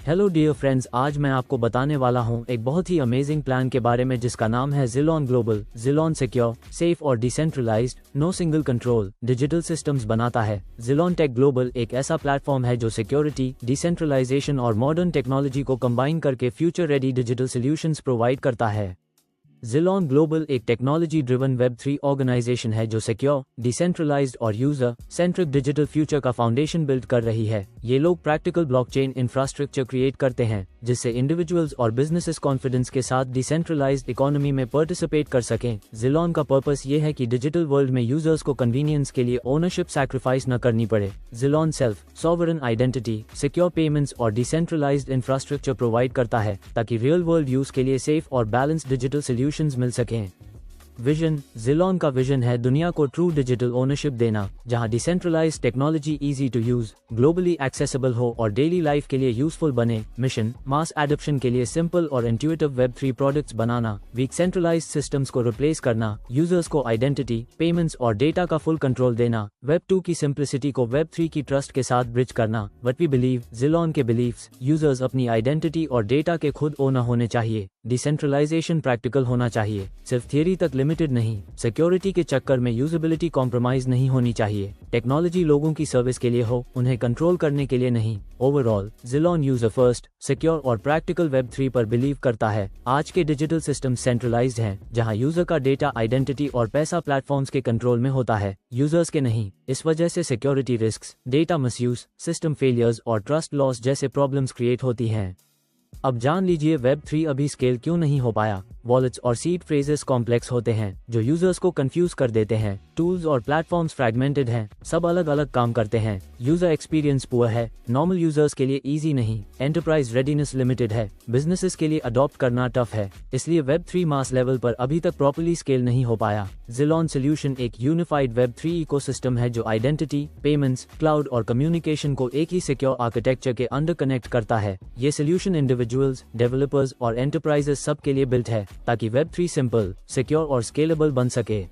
Hello dear friends, आज मैं आपको बताने वाला हूं एक बहुत ही अमेजिंग प्लान के बारे में जिसका नाम है Zilon Global. Zilon secure, safe और decentralized, no single control digital systems बनाता है। ज़िलोन टेक ग्लोबल एक ऐसा प्लेटफॉर्म है जो सिक्योरिटी, डिसेंट्रलाइजेशन और मॉडर्न टेक्नोलॉजी को कंबाइन करके future ready digital solutions provide करता है। ज़िलोन ग्लोबल एक टेक्नोलॉजी ड्रिवन वेब3 ऑर्गेनाइजेशन है जो सिक्योर, डिसेंट्रलाइज्ड और यूजर सेंट्रिक डिजिटल फ्यूचर का फाउंडेशन बिल्ड कर रही है। ये लोग प्रैक्टिकल ब्लॉकचेन इंफ्रास्ट्रक्चर क्रिएट करते हैं जिससे इंडिविजुअल्स और बिजनेसेस कॉन्फिडेंस के साथ डिसेंट्रलाइज्ड इकोनॉमी में पार्टिसिपेट कर सकें। ज़िलोन का पर्पस ये है कि डिजिटल वर्ल्ड में यूजर्स को कन्वीनियंस के लिए ओनरशिप सैक्रिफाइस न करनी पड़े। Zilon self sovereign identity, secure payments और डिसेंट्रलाइज्ड इंफ्रास्ट्रक्चर प्रोवाइड करता है ताकि रियल वर्ल्ड यूज के लिए सेफ और बैलेंस्ड डिजिटल सॉल्यूशंस मिल सकें। विजन, ज़िलोन का विजन है दुनिया को ट्रू डिजिटल ओनरशिप देना जहां decentralized technology easy to use, globally accessible हो और डेली लाइफ के लिए यूजफुल बने। मिशन, मास एडॉप्शन के लिए सिंपल और इंट्यूटिव वेब3 प्रोडक्ट्स बनाना, वीक सेंट्रलाइज्ड सिस्टम्स को रिप्लेस करना, यूजर्स को आइडेंटिटी, पेमेंट्स और डेटा का फुल कंट्रोल देना, वेब2 की सिंप्लिसिटी को वेब3 की ट्रस्ट के साथ ब्रिज करना। बट वी बिलीव, ज़िलोन के बिलीव्स, यूजर्स अपनी आइडेंटिटी और डेटा के खुद ओनर होने चाहिए, डिसेंट्रलाइजेशन प्रैक्टिकल होना चाहिए, सिर्फ थियरी तक लिमिटेड नहीं, सिक्योरिटी के चक्कर में यूजेबिलिटी कॉम्प्रोमाइज नहीं होनी चाहिए, टेक्नोलॉजी लोगों की सर्विस के लिए हो, उन्हें कंट्रोल करने के लिए नहीं। ओवरऑल, ज़िलोन यूजर फर्स्ट, सिक्योर और प्रैक्टिकल वेब3 पर बिलीव करता है। आज के डिजिटल सिस्टम सेंट्रलाइज्ड हैं जहां यूजर का डेटा, आइडेंटिटी और पैसा प्लेटफॉर्म्स के कंट्रोल में होता है, यूजर्स के नहीं। इस वजह से security risks, data misuse, system failures और ट्रस्ट लॉस जैसे प्रॉब्लम्स क्रिएट होती हैं। अब जान लीजिए वेब3 अभी स्केल क्यों नहीं हो पाया। वॉलेट्स और सीड फ्रेजेस कॉम्प्लेक्स होते हैं जो यूजर्स को कंफ्यूज कर देते हैं। टूल्स और प्लेटफॉर्म्स फ्रैगमेंटेड हैं, सब अलग अलग काम करते हैं। यूजर एक्सपीरियंस पुअर है, नॉर्मल यूजर्स के लिए इजी नहीं। एंटरप्राइज रेडीनेस लिमिटेड है, बिजनेसेस के लिए अडॉप्ट करना टफ है। इसलिए वेब3 मास लेवल पर अभी तक प्रॉपर्ली स्केल नहीं हो पाया। ज़िलोन सोल्यूशन एक यूनिफाइड वेब3 इकोसिस्टम है जो आइडेंटिटी, पेमेंट्स, क्लाउड और कम्युनिकेशन को एक ही सिक्योर आर्किटेक्चर के अंडर कनेक्ट करता है। ये सोल्यूशन इंडिविजुअल्स, डेवलपर्स और एंटरप्राइजेस सब के लिए बिल्ट है ताकि वेब3 सिंपल, सिक्योर और स्केलेबल बन सके।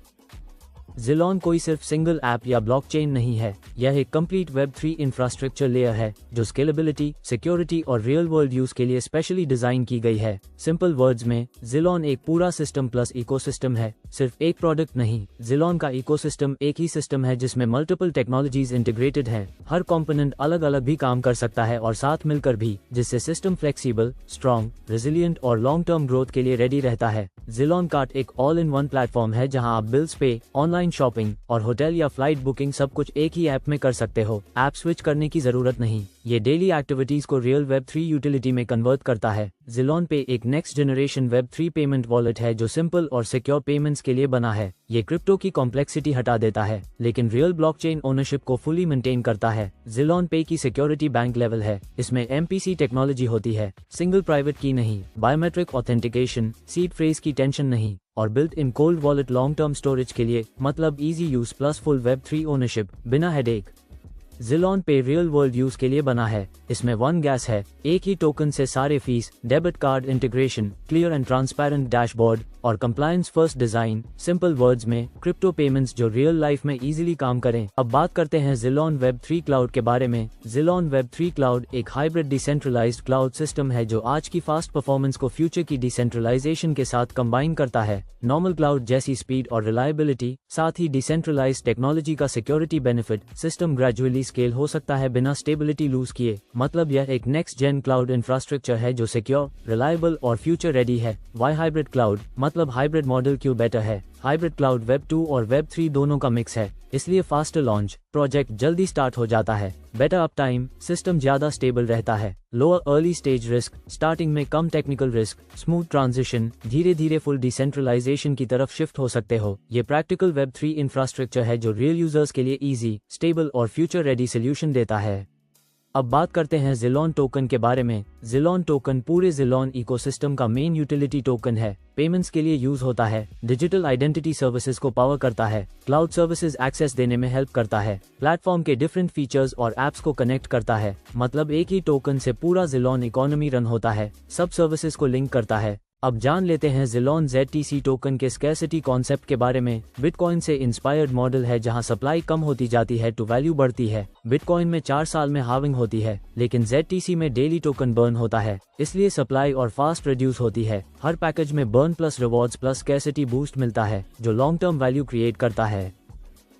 ज़िलोन कोई सिर्फ सिंगल ऐप या ब्लॉकचेन नहीं है, यह एक कंप्लीट वेब3 इंफ्रास्ट्रक्चर लेयर है जो स्केलेबिलिटी, सिक्योरिटी और रियल वर्ल्ड यूज के लिए स्पेशली डिजाइन की गई है। सिंपल वर्ड्स में, ज़िलोन एक पूरा सिस्टम प्लस इकोसिस्टम है, सिर्फ एक प्रोडक्ट नहीं। ज़िलोन का इकोसिस्टम एक ही सिस्टम है जिसमें मल्टीपल टेक्नोलॉजीज इंटीग्रेटेड हैं। हर कंपोनेंट अलग अलग भी काम कर सकता है और साथ मिलकर भी, जिससे सिस्टम फ्लेक्सिबल, स्ट्रॉन्ग, रेजिलियंट और लॉन्ग टर्म ग्रोथ के लिए रेडी रहता है। ज़िलोन कार्ट एक ऑल इन वन प्लेटफॉर्म है जहां आप बिल्स पे, ऑनलाइन शॉपिंग और होटल या फ्लाइट बुकिंग सब कुछ एक ही ऐप में कर सकते हो। ऐप स्विच करने की जरूरत नहीं। ये डेली एक्टिविटीज को रियल वेब3 यूटिलिटी में कन्वर्ट करता है। ज़िलोन पे एक next generation Web3 payment wallet है जो सिंपल और सिक्योर पेमेंट्स के लिए बना है। ये क्रिप्टो की कॉम्प्लेक्सिटी हटा देता है लेकिन रियल ब्लॉकचेन ओनरशिप को फुली मेंटेन करता है। ज़िलोन पे की सिक्योरिटी बैंक लेवल है, इसमें MPC टेक्नोलॉजी होती है, सिंगल प्राइवेट की नहीं, बायोमेट्रिक ऑथेंटिकेशन, सीड फ्रेज की टेंशन नहीं और built in cold wallet long term storage के लिए, मतलब easy use plus full Web3 ownership बिना हेडेक। ज़िलोन पे रियल वर्ल्ड यूज के लिए बना है, इसमें वन गैस है, एक ही टोकन से सारे fees, debit card integration, clear and transparent dashboard और compliance first design. Simple words में, क्रिप्टो पेमेंट्स जो रियल लाइफ में इजीली काम करें। अब बात करते हैं ज़िलोन वेब3 क्लाउड के बारे में। ज़िलोन वेब3 क्लाउड एक हाइब्रिड डिसेंट्रलाइज्ड क्लाउड सिस्टम है जो आज की फास्ट परफॉर्मेंस को फ्यूचर की डिसेंट्रलाइजेशन के साथ कंबाइन करता है। नॉर्मल क्लाउड जैसी स्पीड और रिलायबिलिटी, साथ ही डिसेंट्रलाइज्ड टेक्नोलॉजी का security benefit. System gradually scale हो सकता है बिना स्टेबिलिटी लूज किए, मतलब यह एक नेक्स्ट जेन क्लाउड इंफ्रास्ट्रक्चर है जो सिक्योर, रिलायबल और फ्यूचर रेडी है। वाई हाइब्रिड क्लाउड, मतलब हाइब्रिड मॉडल क्यों बेटर है। हाइब्रिड क्लाउड वेब2 और वेब3 दोनों का मिक्स है, इसलिए फास्टर लॉन्च, प्रोजेक्ट जल्दी स्टार्ट हो जाता है, बेटर अप टाइम, सिस्टम ज्यादा स्टेबल रहता है, lower early stage risk, starting में कम टेक्निकल रिस्क, स्मूथ ट्रांजिशन, धीरे धीरे फुल डिसेंट्रलाइजेशन की तरफ शिफ्ट हो सकते हो। ये प्रैक्टिकल वेब3 इंफ्रास्ट्रक्चर है जो रियल यूजर्स के लिए इजी, स्टेबल और फ्यूचर रेडी सोल्यूशन देता है। अब बात करते हैं ज़िलोन टोकन के बारे में। ज़िलोन टोकन पूरे ज़िलोन इकोसिस्टम का मेन यूटिलिटी टोकन है, पेमेंट्स के लिए यूज होता है, डिजिटल आइडेंटिटी सर्विसेज को पावर करता है, क्लाउड सर्विसेज एक्सेस देने में हेल्प करता है, प्लेटफॉर्म के डिफरेंट फीचर्स और एप्स को कनेक्ट करता है, मतलब एक ही टोकन से पूरा ज़िलोन इकोनॉमी रन होता है, सब सर्विसेज को लिंक करता है। अब जान लेते हैं ज़िलोन ZTC टोकन के स्कैर्सिटी कॉन्सेप्ट के बारे में। बिटकॉइन से इंस्पायर्ड मॉडल है जहां सप्लाई कम होती जाती है तो वैल्यू बढ़ती है। बिटकॉइन में 4 साल में हार्विंग होती है, लेकिन ZTC में डेली टोकन बर्न होता है, इसलिए सप्लाई और फास्ट रिड्यूस होती है। हर पैकेज में burn plus rewards plus scarcity boost मिलता है जो लॉन्ग टर्म वैल्यू क्रिएट करता है।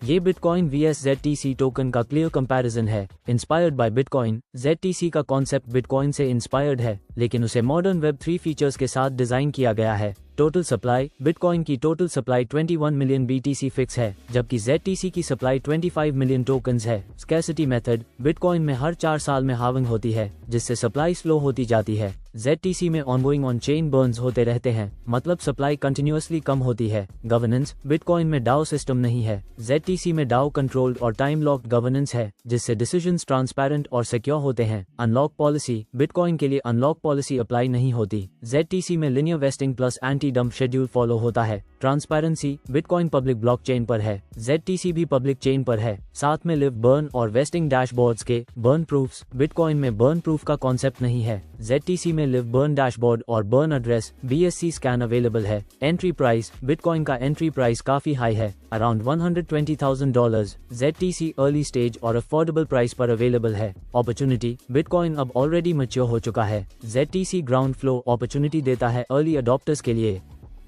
ये बिटकॉइन vs ZTC टोकन का क्लियर कंपैरिजन है। इंस्पायर्ड बाय बिटकॉइन, ZTC का कॉन्सेप्ट बिटकॉइन से इंस्पायर्ड है, लेकिन उसे मॉडर्न वेब 3 फीचर्स के साथ डिजाइन किया गया है। टोटल सप्लाई, बिटकॉइन की total supply 21 million BTC fix है, जबकि ZTC की सप्लाई 25 मिलियन टोकन्स है। स्कैर्सिटी मेथड, बिटकॉइन में हर 4 साल में हार्विंग होती है, जिससे सप्लाई स्लो होती जाती है। ZTC में ऑनगोइंग ऑन चेन बर्न्स होते रहते हैं, मतलब सप्लाई कंटिन्यूअसली कम होती है। गवर्नेंस, बिटकॉइन में डाओ सिस्टम नहीं है, ZTC में डाओ कंट्रोल्ड और टाइम लॉक्ड गवर्नेंस है, जिससे डिसीजंस ट्रांसपेरेंट और सिक्योर होते हैं। अनलॉक पॉलिसी, बिटकॉइन के लिए अनलॉक पॉलिसी अप्लाई नहीं होती। ZTC में linear wasting plus anti dump schedule follow होता है। ट्रांसपेरेंसी, बिटकॉइन पब्लिक ब्लॉकचेन पर है, ZTC भी पब्लिक चेन पर है। साथ में लिव बर्न और वेस्टिंग डैशबोर्ड्स के बर्न प्रूफ्स, बिटकॉइन में बर्न प्रूफ का कॉन्सेप्ट नहीं है। ZTC में लिव बर्न डैशबोर्ड और burn address BSC scan available है। एंट्री प्राइस, बिटकॉइन का एंट्री प्राइस काफी हाई है, अराउंड $120,000। ZTC अर्ली स्टेज और अफोर्डेबल प्राइस पर अवेलेबल है। अपॉर्चुनिटी, बिटकॉइन अब ऑलरेडी मैच्योर हो चुका है। ZTC ग्राउंड फ्लो अपॉर्चुनिटी देता है अर्ली अडॉप्टर्स के लिए।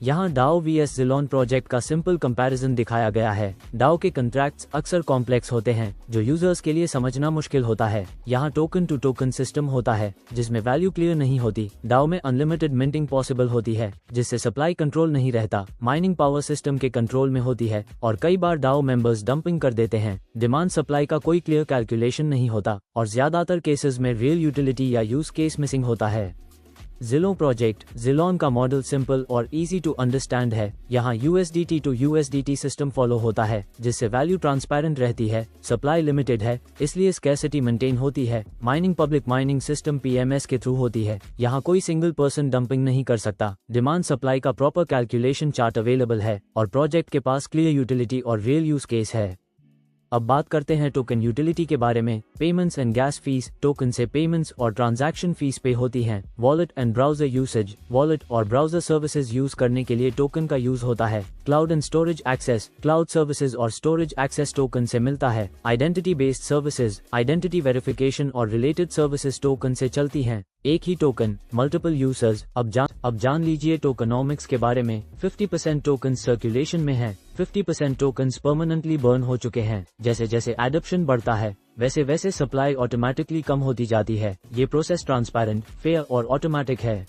यहाँ डाओ vs ज़िलोन प्रोजेक्ट का सिंपल कंपैरिजन दिखाया गया है। डाओ के कॉन्ट्रैक्ट्स अक्सर कॉम्प्लेक्स होते हैं, जो यूजर्स के लिए समझना मुश्किल होता है। यहाँ टोकन टू टोकन सिस्टम होता है, जिसमें वैल्यू क्लियर नहीं होती। डाओ में अनलिमिटेड मिंटिंग पॉसिबल होती है, जिससे सप्लाई कंट्रोल नहीं रहता। माइनिंग पावर सिस्टम के कंट्रोल में होती है, और कई बार डाओ मेंबर्स डंपिंग कर देते हैं। डिमांड सप्लाई का कोई क्लियर कैलकुलेशन नहीं होता, और ज्यादातर केसेस में रियल यूटिलिटी या यूज केस मिसिंग होता है। ज़िलोन प्रोजेक्ट, ज़िलोन का मॉडल सिंपल और इजी टू अंडरस्टैंड है। यहाँ USDT to USDT system follow होता है, जिससे वैल्यू ट्रांसपेरेंट रहती है। सप्लाई लिमिटेड है, इसलिए स्कैर्सिटी मेंटेन होती है। Mining public mining system PMS के थ्रू होती है। यहाँ कोई सिंगल पर्सन डंपिंग नहीं कर सकता। डिमांड सप्लाई का प्रॉपर कैलकुलेशन चार्ट अवेलेबल है, और प्रोजेक्ट के पास क्लियर यूटिलिटी और रियल यूज केस है। अब बात करते हैं टोकन यूटिलिटी के बारे में। Payments and gas fees, token से पेमेंट्स और ट्रांजैक्शन फीस पे होती हैं। Wallet and browser usage, wallet और ब्राउजर सर्विसेज यूज करने के लिए टोकन का यूज होता है। Cloud and storage access, cloud services और स्टोरेज एक्सेस टोकन से मिलता है। Identity based services, identity verification और रिलेटेड सर्विसेज टोकन से चलती हैं। एक ही टोकन, मल्टीपल यूजर्स। अब जान लीजिए टोकनोमिक्स के बारे में। 50% टोकन सर्कुलेशन में है, 50% टोकन्स परमानेंटली बर्न हो चुके हैं। जैसे जैसे एडॉप्शन बढ़ता है, वैसे वैसे सप्लाई ऑटोमेटिकली कम होती जाती है। ये प्रोसेस ट्रांसपेरेंट, फेयर और ऑटोमेटिक है।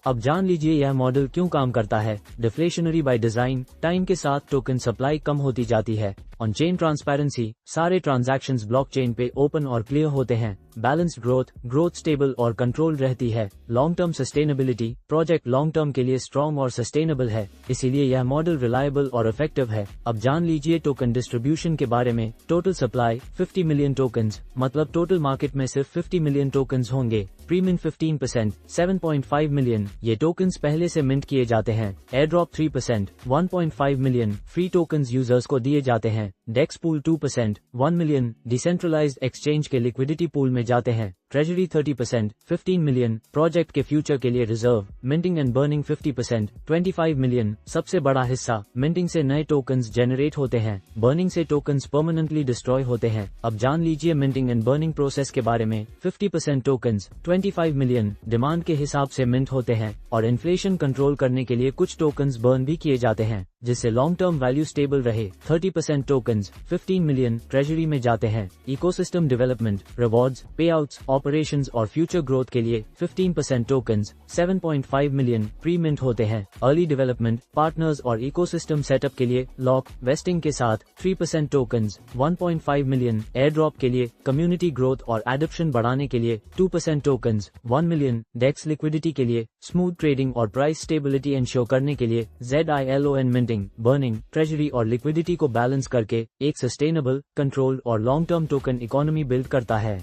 अब जान लीजिए यह मॉडल क्यों काम करता है। डिफ्लेशनरी बाय डिजाइन, टाइम के साथ टोकन सप्लाई कम होती जाती है। ऑन चेन ट्रांसपेरेंसी, सारे ट्रांजैक्शंस ब्लॉकचेन पे ओपन और क्लियर होते हैं। बैलेंस्ड ग्रोथ स्टेबल और कंट्रोल रहती है। Long term sustainability, project long term के लिए स्ट्रॉन्ग और सस्टेनेबल है, इसीलिए यह मॉडल रिलायबल और इफेक्टिव है। अब जान लीजिए टोकन डिस्ट्रीब्यूशन के बारे में। टोटल सप्लाई 50 मिलियन टोकन्स, मतलब टोटल मार्केट में सिर्फ 50 मिलियन टोकन्स होंगे। प्रीमियम 15%, 7.5 मिलियन ये टोकन्स पहले से मिंट किए जाते हैं। Air drop 3%, 1.5 million free tokens users को दिए जाते हैं। डेक्स पूल 2%, 1 मिलियन डिसेंट्रलाइज्ड एक्सचेंज के लिक्विडिटी पूल में जाते हैं। ट्रेजरी 30%, 15 मिलियन प्रोजेक्ट के फ्यूचर के लिए reserve. Minting and burning 50%, 25 million सबसे बड़ा हिस्सा। मिंटिंग से नए टोकन्स जनरेट होते हैं, बर्निंग से टोकन्स परमानेंटली डिस्ट्रॉय होते हैं। अब जान लीजिए मिंटिंग एंड बर्निंग प्रोसेस के बारे में। 50% टोकन्स 25 मिलियन डिमांड के हिसाब से मिंट होते हैं, और इन्फ्लेशन कंट्रोल करने के लिए कुछ टोकन्स बर्न भी किए जाते हैं, जिससे लॉन्ग टर्म वैल्यू स्टेबल रहे। 30% टोकन्स 15 मिलियन ट्रेजरी में जाते हैं। इकोसिस्टम डेवलपमेंट, रिवॉर्ड्स, पे आउट्स, ऑपरेशंस और फ्यूचर ग्रोथ के लिए 15% टोकन्स 7.5 मिलियन प्री मिंट होते हैं। अर्ली डेवलपमेंट, पार्टनर्स और इकोसिस्टम सेटअप के लिए लॉक वेस्टिंग के साथ 3% टोकन्स 1.5 मिलियन। एयर ड्रॉप के लिए, कम्युनिटी ग्रोथ और एडॉप्शन बढ़ाने के लिए 2% टोकन्स 1 मिलियन। डेक्स लिक्विडिटी के लिए, स्मूथ ट्रेडिंग और प्राइस स्टेबिलिटी इंश्योर करने के लिए ZILON मिंटिंग, बर्निंग, ट्रेजरी और लिक्विडिटी को बैलेंस करके एक सस्टेनेबल, कंट्रोल्ड और long term token economy build करता है।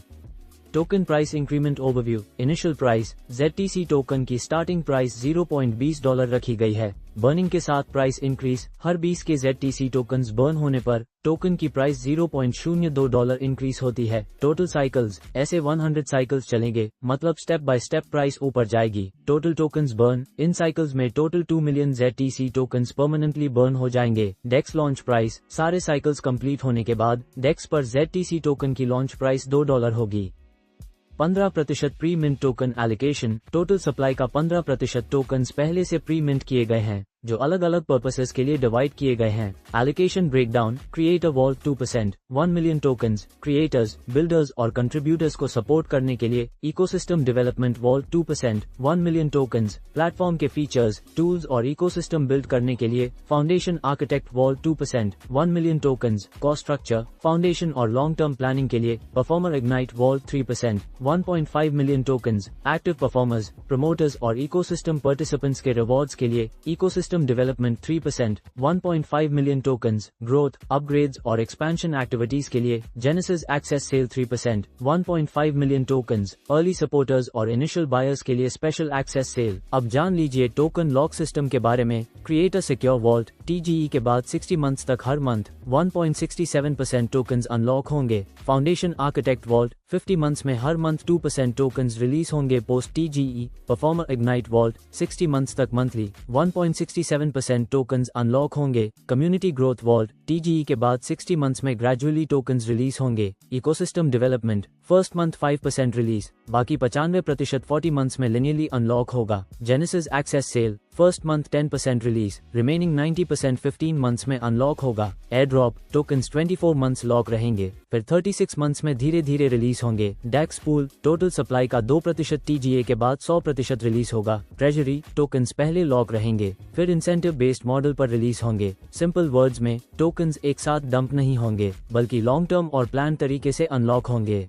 Token price increment overview. Initial price ZTC token की स्टार्टिंग प्राइस $0.20 रखी गई है। बर्निंग के साथ प्राइस इंक्रीज, हर 20 के ZTC टोकन्स बर्न होने पर टोकन की प्राइस $0.02 इंक्रीज होती है। टोटल साइकिल्स, ऐसे 100 साइकिल्स चलेंगे, मतलब स्टेप बाय स्टेप प्राइस ऊपर जाएगी। टोटल टोकन्स बर्न, इन साइकिल्स में total 2 million ZTC tokens permanently burn हो जाएंगे। डेक्स लॉन्च प्राइस, सारे साइकिल्स कंप्लीट होने के बाद डेक्स पर ZTC टोकन की लॉन्च प्राइस $2 होगी। 15% pre mint token allocation, total supply का 15% टोकन्स पहले से प्री मिंट किए गए हैं, जो अलग अलग पर्पसेस के लिए डिवाइड किए गए हैं। Allocation breakdown, creator vault 2%, 1 million tokens, creators, builders और कंट्रीब्यूटर्स को सपोर्ट करने के लिए। Ecosystem development vault 2%, 1 million tokens, platform के फीचर्स, टूल्स और इकोसिस्टम बिल्ड करने के लिए। Foundation architect vault 2%, 1 million tokens, cost structure, foundation और लॉन्ग टर्म प्लानिंग के लिए। Performer ignite vault 3%, 1.5 million tokens, active performers, promoters और इकोसिस्टम पार्टिसिपेंट्स के रिवॉर्ड्स के लिए। Ecosystem development 3%, 1.5 million tokens, growth, upgrades और एक्सपेंशन एक्टिविटीज के लिए। Genesis access sale 3%, 1.5 million tokens, early supporters और इनिशियल बायर्स के लिए स्पेशल एक्सेस सेल। अब जान लीजिए टोकन लॉक सिस्टम के बारे में। क्रिएटर सिक्योर वॉल्ट TGE के बाद 60 मंथ्स तक हर मंथ 1.67% टोकन्स अनलॉक होंगे। फाउंडेशन आर्किटेक्ट वॉल्ट 50 मंथ्स में हर मंथ 2% टोकन्स रिलीज होंगे post TGE। Performer ignite vault 60 months तक मंथली 1.67% टोकन्स अनलॉक होंगे। कम्युनिटी ग्रोथ वॉल्ट TGE के बाद 60 मंथ्स में ग्रेजुअली टोकन्स रिलीज होंगे। Ecosystem development first month 5% release, बाकी 95% 40 मंथ्स में लिनियरली अनलॉक होगा। Genesis access sale first month 10% release, remaining 90% 15 months में अनलॉक होगा। Air drop tokens 24 months lock रहेंगे, फिर 36 मंथ्स में धीरे धीरे रिलीज होंगे। डेक्स पूल टोटल सप्लाई का 2% TGA के बाद 100% रिलीज होगा। ट्रेजरी टोकन्स पहले लॉक रहेंगे, फिर इंसेंटिव बेस्ड मॉडल पर रिलीज होंगे। सिंपल वर्ड्स में टोकन्स एक साथ डंप नहीं होंगे, बल्कि लॉन्ग टर्म और प्लान तरीके से अनलॉक होंगे।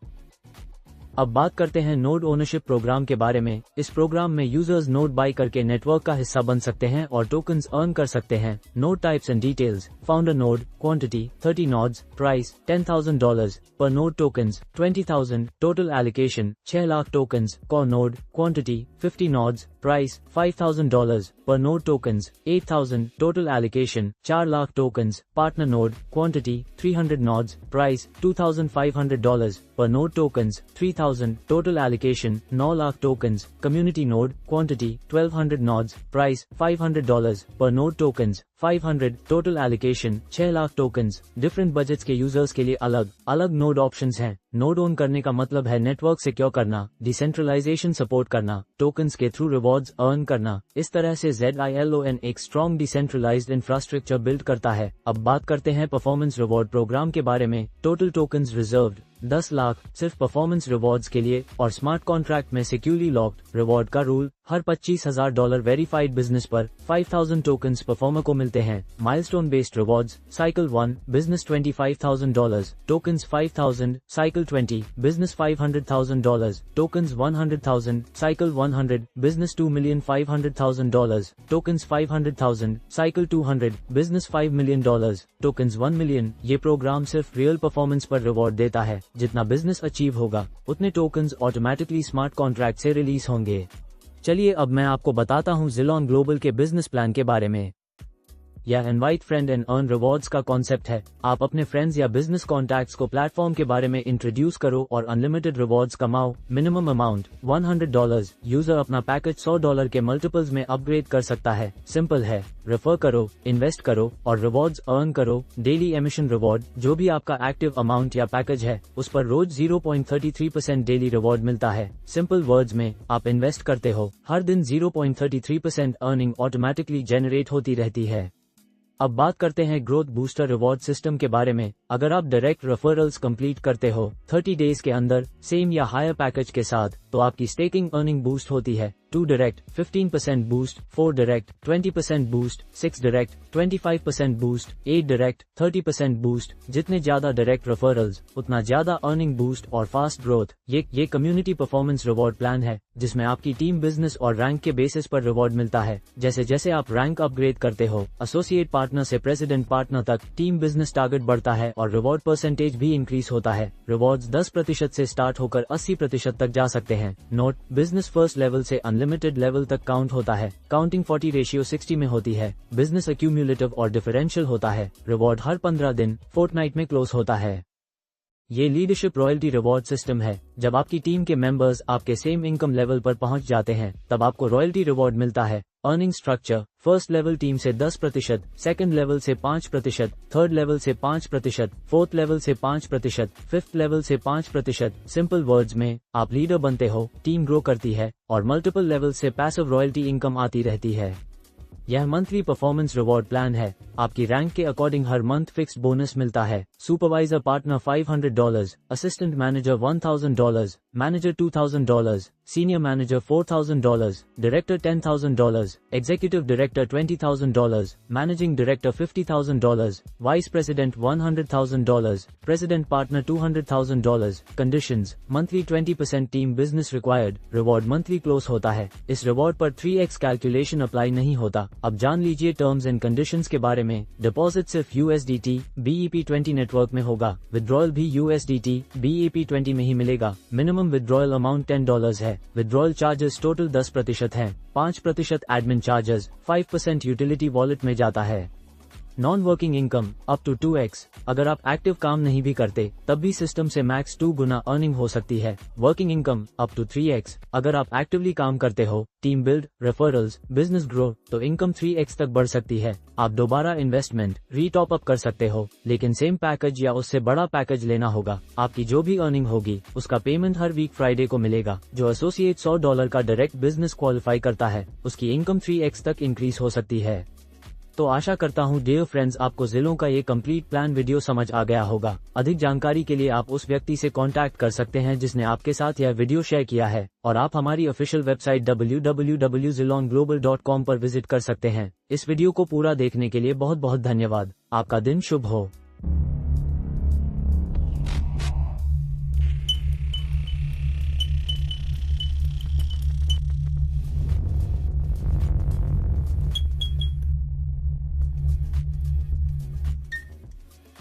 अब बात करते हैं नोड ओनरशिप प्रोग्राम के बारे में। इस प्रोग्राम में यूजर्स नोड बाय करके नेटवर्क का हिस्सा बन सकते हैं और टोकन्स अर्न कर सकते हैं। Node types and details, founder node, quantity 30 nodes, price $10,000 पर node, tokens 20,000, total allocation 6 lakh tokens, core node, quantity 50 nodes, price $5,000 पर node, tokens 8,000, total allocation 4 lakh tokens, partner node, quantity 300 nodes, price $2,500 पर node, tokens 3,000, total allocation 9 lakh tokens, community node, quantity 1200 nodes, price $500 पर node, tokens 500, total allocation 6 lakh tokens. Different budgets के users के लिए अलग अलग node options हैं। Node own करने का मतलब है नेटवर्क सिक्योर करना, डिसेंट्रलाइजेशन सपोर्ट करना, टोकन्स के थ्रू रिवॉर्ड्स अर्न करना। इस तरह से ZILON एक स्ट्रॉन्ग डिसेंट्रलाइज्ड इंफ्रास्ट्रक्चर बिल्ड करता है। अब बात करते हैं परफॉर्मेंस रिवॉर्ड प्रोग्राम के बारे में। टोटल टोकन्स रिजर्व्ड 10 लाख सिर्फ परफॉर्मेंस रिवॉर्ड्स के लिए और स्मार्ट कॉन्ट्रैक्ट में सिक्योरली लॉक्ड। रिवॉर्ड का रूल, हर $25,000 वेरीफाइड बिजनेस पर 5,000 टोकन्स परफॉर्मर को मिलते हैं। Milestone based rewards, cycle 1 business $25,000, tokens 5,000, cycle 20 business $500,000, tokens 100,000, cycle 100 business $2,500,000, tokens 500,000, cycle 200 business $5 million, tokens 1 million. ये प्रोग्राम सिर्फ रियल परफॉर्मेंस पर रिवॉर्ड देता है। जितना बिजनेस अचीव होगा उतने टोकन्स ऑटोमेटिकली स्मार्ट कॉन्ट्रैक्ट से रिलीज होंगे। चलिए अब मैं आपको बताता हूँ Zilon ग्लोबल के बिजनेस प्लान के बारे में। यह invite friend and earn rewards का कॉन्सेप्ट है। आप अपने फ्रेंड्स या बिजनेस कॉन्टैक्ट्स को प्लेटफॉर्म के बारे में इंट्रोड्यूस करो और अनलिमिटेड रिवॉर्ड्स कमाओ। Minimum amount $100। यूजर अपना पैकेज $100 के मल्टीपल्स में अपग्रेड कर सकता है। सिंपल है, रेफर करो, इन्वेस्ट करो और रिवॉर्ड्स अर्न करो। डेली एमिशन रिवॉर्ड, जो भी आपका एक्टिव अमाउंट या पैकेज है उस पर रोज 0.33% डेली रिवॉर्ड मिलता है। सिंपल वर्ड्स में, आप इन्वेस्ट करते हो, हर दिन 0.33% अर्निंग ऑटोमेटिकली जनरेट होती रहती है। अब बात करते हैं ग्रोथ बूस्टर रिवॉर्ड सिस्टम के बारे में। अगर आप डायरेक्ट रेफरल्स कंप्लीट करते हो 30 डेज के अंदर सेम या हायर पैकेज के साथ, तो आपकी स्टेकिंग अर्निंग बूस्ट होती है। 2 direct 15% boost, 4 direct 20% boost, 6 direct 25% boost, 8 direct 30% boost. जितने ज्यादा डायरेक्ट रेफरल्स उतना ज्यादा अर्निंग बूस्ट और फास्ट ग्रोथ। ये कम्युनिटी परफॉर्मेंस रिवॉर्ड प्लान है जिसमें आपकी टीम बिजनेस और रैंक के बेसिस पर रिवॉर्ड मिलता है। जैसे जैसे आप रैंक अपग्रेड करते हो, एसोसिएट पार्टनर से प्रेसिडेंट पार्टनर तक टीम बिजनेस टारगेट बढ़ता है और रिवॉर्ड परसेंटेज भी इंक्रीज होता है। रिवॉर्ड्स 10% से स्टार्ट होकर 80% तक जा सकते हैं। नोट, बिजनेस फर्स्ट लेवल से अनलिमिटेड लेवल तक काउंट होता है। काउंटिंग 40 रेशियो 60 में होती है। बिजनेस एक्यूमुलेटिव और डिफरेंशियल होता है। रिवॉर्ड हर 15 दिन फोर्टनाइट में क्लोज होता है। ये लीडरशिप रॉयल्टी रिवॉर्ड सिस्टम है। जब आपकी टीम के मेंबर्स आपके सेम इनकम लेवल पर पहुंच जाते हैं तब आपको रॉयल्टी रिवॉर्ड मिलता है। Earning structure, first level team से 10%, सेकंड लेवल से 5%, थर्ड लेवल से 5%, फोर्थ लेवल से 5%, फिफ्थ लेवल से 5%। सिंपल वर्ड्स में, आप लीडर बनते हो, टीम ग्रो करती है और मल्टीपल लेवल से पैसिव रॉयल्टी इनकम आती रहती है। यह मंथली परफॉर्मेंस रिवॉर्ड प्लान है। आपकी रैंक के अकॉर्डिंग हर मंथ फिक्स्ड बोनस मिलता है। Supervisor partner $500, assistant manager $1000, manager $2000, senior manager $4000, director $10,000, executive director $20,000, managing director $50,000, vice president $100,000, president partner $200,000। Conditions, monthly 20% team business required. Reward monthly close होता है। इस reward पर 3x calculation apply नहीं होता। अब जान लीजिए टर्म्स एंड कंडीशंस के बारे में। डिपॉजिट सिर्फ USDT BEP20 नेटवर्क में होगा। विड्रॉयल भी USDT BEP20 में ही मिलेगा। मिनिमम विड्रॉयल अमाउंट $10 है। विड्रॉयल चार्जेस टोटल 10% हैं। 5% एडमिन चार्जेस, 5% यूटिलिटी वॉलेट में जाता है। Non working income up to 2x। अगर आप एक्टिव काम नहीं भी करते तब भी सिस्टम से मैक्स 2 गुना अर्निंग हो सकती है। Working income up to 3x। अगर आप एक्टिवली काम करते हो, team build, referrals, business grow, तो इनकम 3x तक बढ़ सकती है। आप दोबारा इन्वेस्टमेंट रीटॉप अप कर सकते हो, लेकिन सेम पैकेज या उससे बड़ा पैकेज लेना होगा। आपकी जो भी अर्निंग होगी उसका पेमेंट हर वीक फ्राइडे को मिलेगा। जो एसोसिएट $100 का डायरेक्ट बिजनेस क्वालिफाई करता है उसकी इनकम 3x तक इंक्रीज हो सकती है। तो आशा करता हूँ डियर फ्रेंड्स आपको जिलों का ये कंप्लीट प्लान वीडियो समझ आ गया होगा। अधिक जानकारी के लिए आप उस व्यक्ति से कांटेक्ट कर सकते हैं जिसने आपके साथ यह वीडियो शेयर किया है, और आप हमारी ऑफिशियल वेबसाइट www.zilonglobal.com पर विजिट कर सकते हैं। इस वीडियो को पूरा देखने के लिए बहुत बहुत धन्यवाद। आपका दिन शुभ हो।